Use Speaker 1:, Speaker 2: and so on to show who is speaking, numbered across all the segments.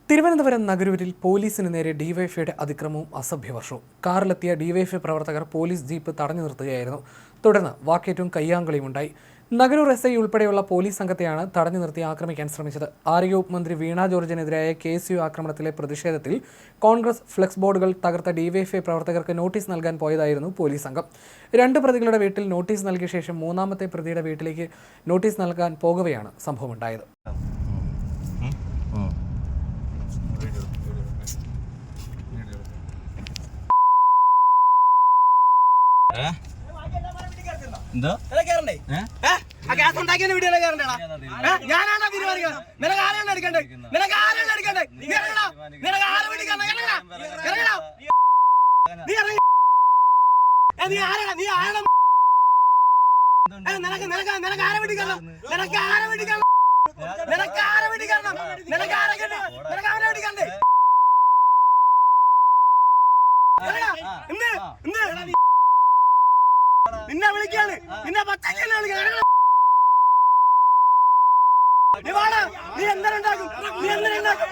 Speaker 1: തിരുവനന്തപുരം നഗരൂരിൽ പോലീസിന് നേരെ ഡിവൈഎഫ്ഐയുടെ അതിക്രമവും അസഭ്യവർഷവും. കാറിലെത്തിയ ഡിവൈഎഫ്ഐ പ്രവർത്തകർ പോലീസ് ജീപ്പ് തടഞ്ഞു നിർത്തുകയായിരുന്നു. തുടർന്ന് വാക്കേറ്റവും കയ്യാങ്കളിയും ഉണ്ടായി. നഗരൂർ SI ഉൾപ്പെടെയുള്ള പോലീസ് സംഘത്തെയാണ് തടഞ്ഞു നിർത്തി ആക്രമിക്കാൻ ശ്രമിച്ചത്. ആരോഗ്യവകുപ്പ് മന്ത്രി വീണ ജോർജിനെതിരായ KSU ആക്രമണത്തിലെ പ്രതിഷേധത്തിൽ കോൺഗ്രസ് ഫ്ലെക്സ് ബോർഡുകൾ തകർത്ത ഡിവൈഎഫ്ഐ പ്രവർത്തകർക്ക് നോട്ടീസ് നൽകാൻ പോയതായിരുന്നു പോലീസ് സംഘം. 2 പ്രതികളുടെ വീട്ടിൽ നോട്ടീസ് നൽകിയ ശേഷം 3ാമത്തെ പ്രതിയുടെ വീട്ടിലേക്ക് നോട്ടീസ് നൽകാൻ പോകവെയാണ് സംഭവമുണ്ടായത്.
Speaker 2: നിന്നെ വിളിക്കാണ്, നിന്നെ പച്ചക്കല്ല വിളിക്കാണ്. നീ എന്തിനുണ്ടാക്കും? നീ എന്തിനുണ്ടാക്കും?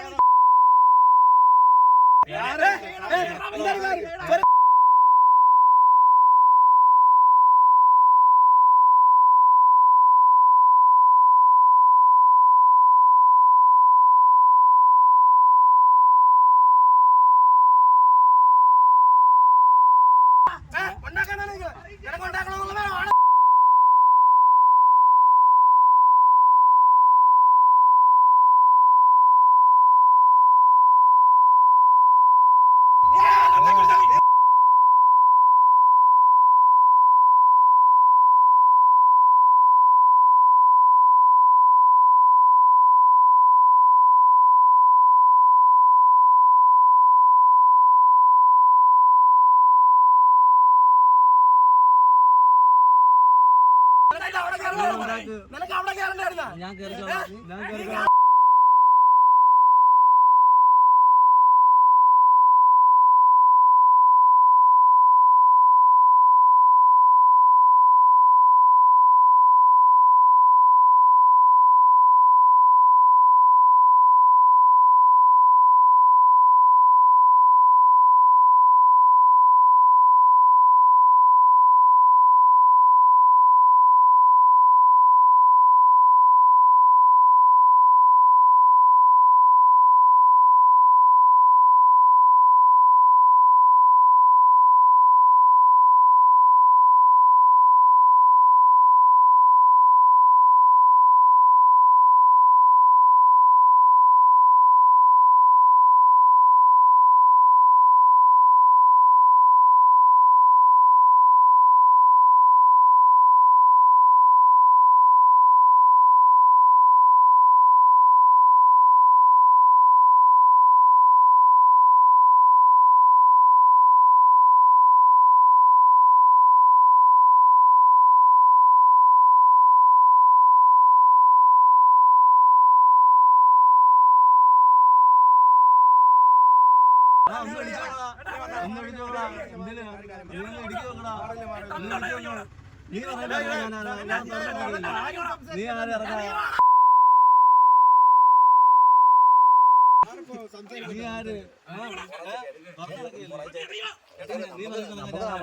Speaker 2: നിനക്ക് അവിടെ കയറണ്ടായിരുന്ന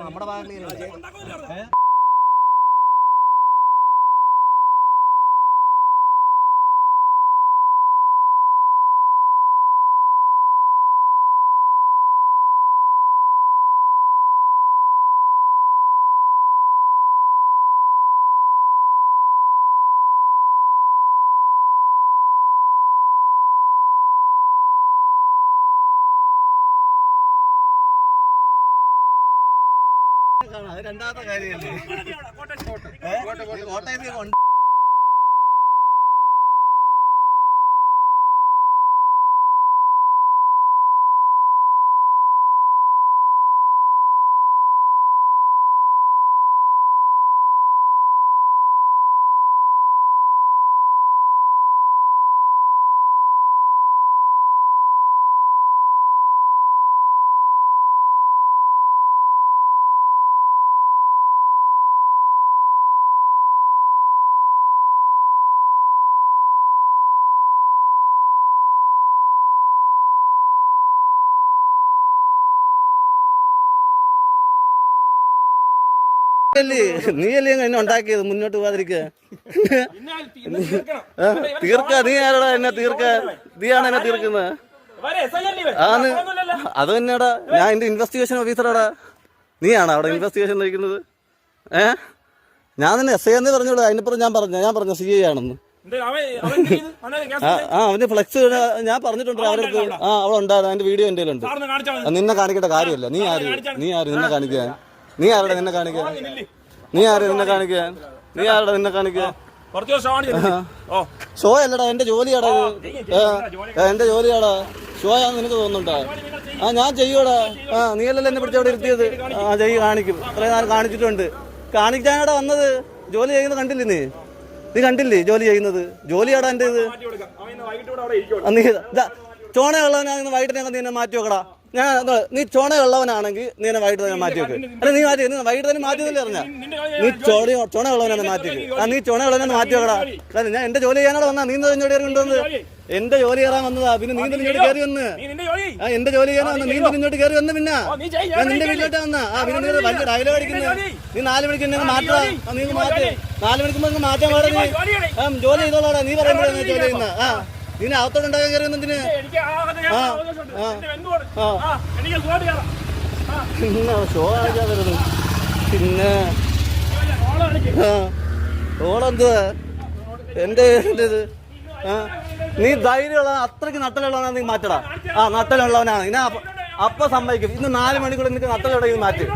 Speaker 2: നമ്മുടെ ഭാഗങ്ങളിൽ അത് രണ്ടാമത്തെ കാര്യമല്ലേ. കോട്ടയത്ത്
Speaker 3: നീയല്ലേ എന്നെ ഉണ്ടാക്കിയത് മുന്നോട്ട് പോകാതിരിക്കുക തീർക്ക നീ ആരടാ എന്നെ തീർക്കാൻ നീയാണ് എന്നെ തീർക്കുന്നത് ആന്ന് അത് തന്നെയാടാ ഞാൻ എന്റെ ഇൻവെസ്റ്റിഗേഷൻ ഓഫീസറാടാ നീയാണോ അവിടെ ഇൻവെസ്റ്റിഗേഷൻ നയിക്കുന്നത് ഞാൻ തന്നെ എസ് ഐ എന്ന് പറഞ്ഞോളൂ അതിനിപ്പുറം ഞാൻ പറഞ്ഞ സി ഐ ആണെന്ന് അവന്റെ ഫ്ലെക്സ് ഞാൻ പറഞ്ഞിട്ടുണ്ട് അവരുടെ അവിടെ ഉണ്ടാകും അതിന്റെ വീഡിയോ എന്റെ ഉണ്ട് നിന്നെ കാണിക്കേണ്ട കാര്യമല്ല നീ ആര് നിന്നെ കാണിക്കാൻ നീ ആരുടെ നിന്നെ കാണിക്കാൻ ഷോ അല്ലടാ എന്റെ ജോലിയാടാ ഷോയാന്ന് നിനക്ക് തോന്നുന്നുണ്ടോ ഞാൻ ചെയ്യൂടാ നീ അല്ലല്ലോ എന്നെ പിടിച്ചവിടെ ഇരുത്തിയത് കാണിക്കും ഇത്രയും നാൾ കാണിച്ചിട്ടുണ്ട് കാണിക്കാനാടാ വന്നത് ജോലി ചെയ്യുന്നത് കണ്ടില്ലേ നീ കണ്ടില്ലേ ജോലി ചെയ്യുന്നത് ജോലിയാടാ എന്റെ ഇത് നീ ചോണയുള്ളവനാണെങ്കിൽ വൈകിട്ട് നീ എന്നെ മാറ്റി വെക്കടാ നീ ചോണയുള്ളവനാണെങ്കിൽ നീ എന്നെ വൈകിട്ട് തന്നെ മാറ്റി വെക്ക് അല്ല നീ വൈകിട്ട് തന്നെ മാറ്റിയതല്ലേ അറിഞ്ഞ നീ ചോണയുള്ളവനാണ് മാറ്റി വെക്ക് നീ ചോണയുള്ളവനാണ് മാറ്റി വെക്കടാ അല്ല ഞാൻ എന്റെ ജോലി ചെയ്യാനാണ് വന്നാ നീ എന്നോട് കയറി കൊണ്ടുവന്ന് എന്റെ ജോലി കയറാൻ വന്നതാ പിന്നെ നീ ഇങ്ങോട്ട് കയറി വന്ന് എന്റെ ജോലി ചെയ്യാൻ വന്ന നീ ഇങ്ങോട്ട് കയറി വന്ന് പിന്നെ ഞാൻ നിന്റെ വീട്ടിലോട്ട് വന്നാ പിന്നെ നീ വലിയ ഡയലോഗ് അടിക്കുന്നത് നീ 4 മണിക്ക് എന്നെ മാറ്റാ നീ മാറ്റി 4 മണിക്ക് മാറ്റാൻ പാടാ നീ ജോലി ചെയ്തോളാടാ നീ പറയുമ്പോഴാണ് ജോലി ചെയ്യുന്ന നിന്നെ അകത്തോട്ടുണ്ടാകാൻ കയറി വന്നതിന് ഷോ കാണിക്കാൻ വരുന്നു പിന്നെ ഓളെന്തുവാ എന്റെ ഇത് നീ ധൈര്യമുള്ള അത്രയ്ക്ക് നട്ടലുള്ളവനാ നീ മാറ്റടാ നട്ടലുള്ളവനാണ് ഇനി അപ്പൊ സമ്മതിക്കും ഇന്ന് 4 മണിക്കൂർ നിനക്ക് നട്ടലുണ്ടെങ്കിൽ മാറ്റി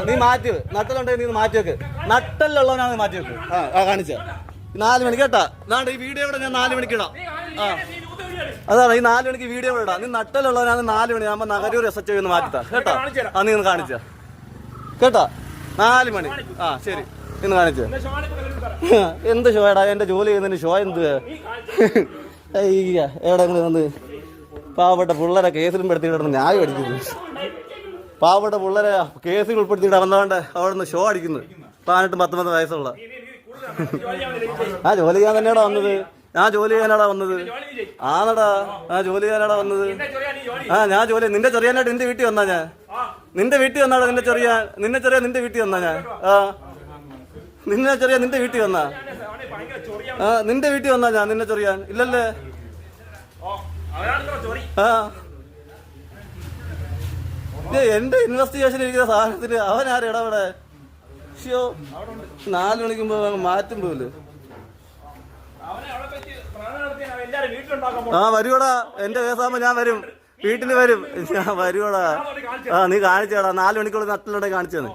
Speaker 3: നീ മാറ്റി നട്ടലുണ്ടെങ്കിൽ നീ മാറ്റി വെക്ക് നട്ടലുള്ളവനാണ് നീ മാറ്റി വെക്ക് കാണിച്ച 4 മണിക്ക് കേട്ടാ ഈ വീഡിയോ ഇവിടെ ഞാൻ 4 മണിക്ക് ഇടാം അതാണ് ഈ 4 മണിക്ക് വീഡിയോ ഇവിടെ ഇടാം നീ നട്ടലുള്ളവനാണ് 4 മണി ആകുമ്പോ നഗരൂർ SHO ഒന്ന് മാറ്റിത്താ കേട്ടാ നീ ഒന്ന് കാണിച്ച കേട്ടാ 4 മണി ശരി ഇന്ന് കാണിച്ച എന്ത് ഷോയടാ എന്റെ ജോലി ചെയ്യുന്നതിന് ഷോ എന്ത് അയ്യ എവിടെങ്കിലും വന്ന് പാവപ്പെട്ട പിള്ളേരെ കേസിലും പെടുത്തിയിടന്ന് ന്യായം അടിക്കുന്നു പാവപ്പെട്ട പിള്ളേരെ കേസിൽ ഉൾപ്പെടുത്തിയിട്ട് വന്നതുകൊണ്ട് അവിടെ നിന്ന് ഷോ അടിക്കുന്നു 18-19 വയസ്സുള്ള ജോലി ചെയ്യാൻ തന്നെയാടാ വന്നത് ഞാൻ ജോലി ചെയ്യാനാടാ വന്നത് ആണടാ ജോലി ചെയ്യാനാടാ വന്നത് ഞാൻ ജോലി നിന്റെ ചെറിയാനായിട്ട് നിന്റെ വീട്ടിൽ വന്നാ ഞാൻ നിന്റെ വീട്ടിൽ വന്നാടാ നിന്റെ ചെറിയ നിന്റെ വീട്ടിൽ വന്നാ ഞാൻ നിന്റെ വീട്ടിൽ വന്നാ നിന്റെ വീട്ടിൽ വന്നാ ഞാൻ നിന്നെ ചെറിയാൻ ഇല്ലല്ലേ എന്റെ ഇൻവെസ്റ്റിഗേഷൻ ഇരിക്കുന്ന സാധനത്തിന് അവനാരെടാ അവിടെ 4 മണിക്കുമ്പോ മാറ്റും പോലും വരുവടാ എന്റെ കേസാകുമ്പോ ഞാൻ വരും വീട്ടിൽ വരും ഞാൻ വരുവടാ നീ കാണിച്ചേടാ 4 മണിക്കുള്ള നട്ടിലുണ്ടെങ്കിൽ കാണിച്ചു തന്നെ